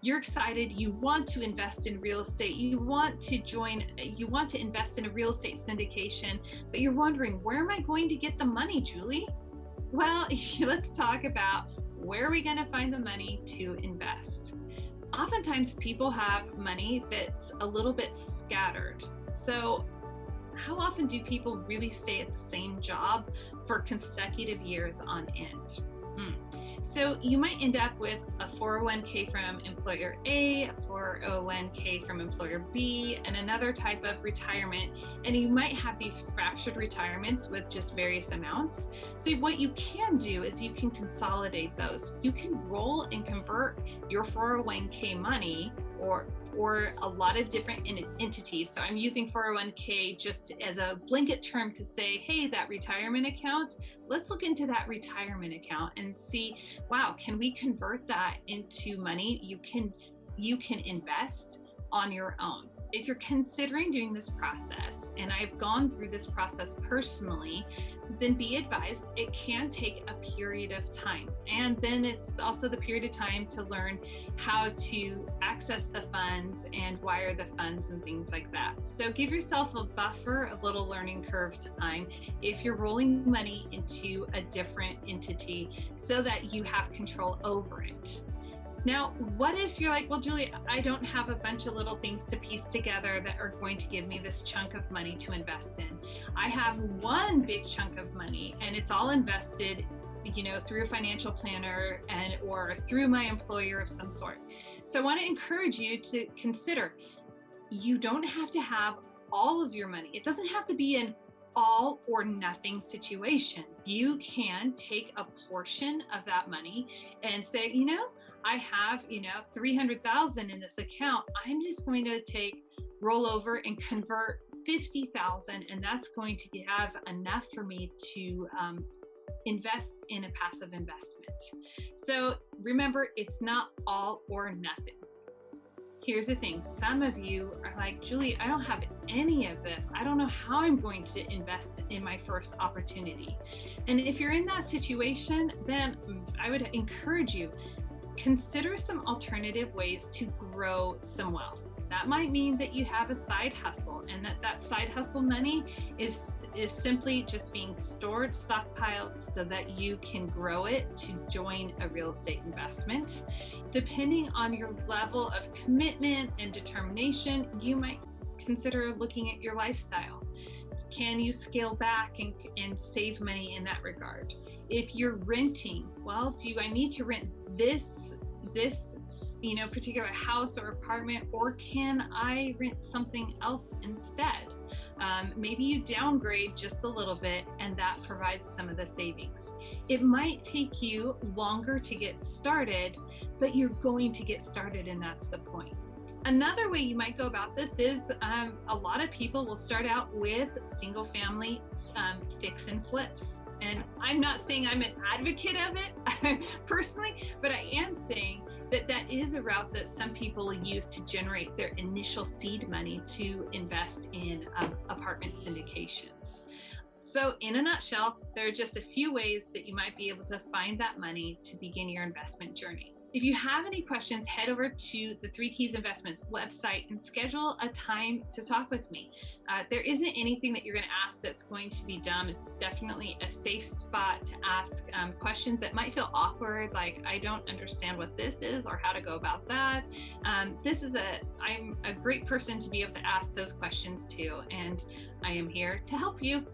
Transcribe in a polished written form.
you're excited, you want to invest in real estate, you want to invest in a real estate syndication, but you're wondering, where am I going to get the money, Julie? Well, let's talk about where are we going to find the money to invest. Oftentimes people have money that's a little bit scattered. So how often do people really stay at the same job for consecutive years on end? So you might end up with a 401k from employer A, a 401k from employer B, and another type of retirement. And you might have these fractured retirements with just various amounts. So what you can do is you can consolidate those. You can roll and convert your 401k money or a lot of different entities. So I'm using 401k just as a blanket term to say, hey, that retirement account, let's look into that retirement account and see, wow, can we convert that into money you can invest on your own? If you're considering doing this process, and I've gone through this process personally, then be advised it can take a period of time. And then it's also the period of time to learn how to access the funds and wire the funds and things like that. So give yourself a buffer, a little learning curve time if you're rolling money into a different entity so that you have control over it. Now, what if you're like, well, Julie, I don't have a bunch of little things to piece together that are going to give me this chunk of money to invest in. I have one big chunk of money and it's all invested, through a financial planner or through my employer of some sort. So I want to encourage you to consider, you don't have to have all of your money. It doesn't have to be an all or nothing situation. You can take a portion of that money and say, I have, 300,000 in this account. I'm just going to roll over and convert 50,000, and that's going to have enough for me to invest in a passive investment. So remember, it's not all or nothing. Here's the thing. Some of you are like, Julie, I don't have any of this. I don't know how I'm going to invest in my first opportunity. And if you're in that situation, then I would encourage you, consider some alternative ways to grow some wealth. That might mean that you have a side hustle, and that side hustle money is simply just being stored, stockpiled, so that you can grow it to join a real estate investment. Depending on your level of commitment and determination, you might consider looking at your lifestyle. Can you scale back and save money in that regard? If you're renting, well, do I need to rent this particular house or apartment, or can I rent something else instead? Maybe you downgrade just a little bit, and that provides some of the savings. It might take you longer to get started, but you're going to get started, and that's the point. Another way you might go about this is a lot of people will start out with single family fix and flips. And I'm not saying I'm an advocate of it personally, but I am saying that is a route that some people use to generate their initial seed money to invest in apartment syndications. So in a nutshell, there are just a few ways that you might be able to find that money to begin your investment journey. If you have any questions, head over to the Three Keys Investments website and schedule a time to talk with me. There isn't anything that you're going to ask that's going to be dumb. It's definitely a safe spot to ask questions that might feel awkward, like I don't understand what this is or how to go about that. I'm a great person to be able to ask those questions to, and I am here to help you.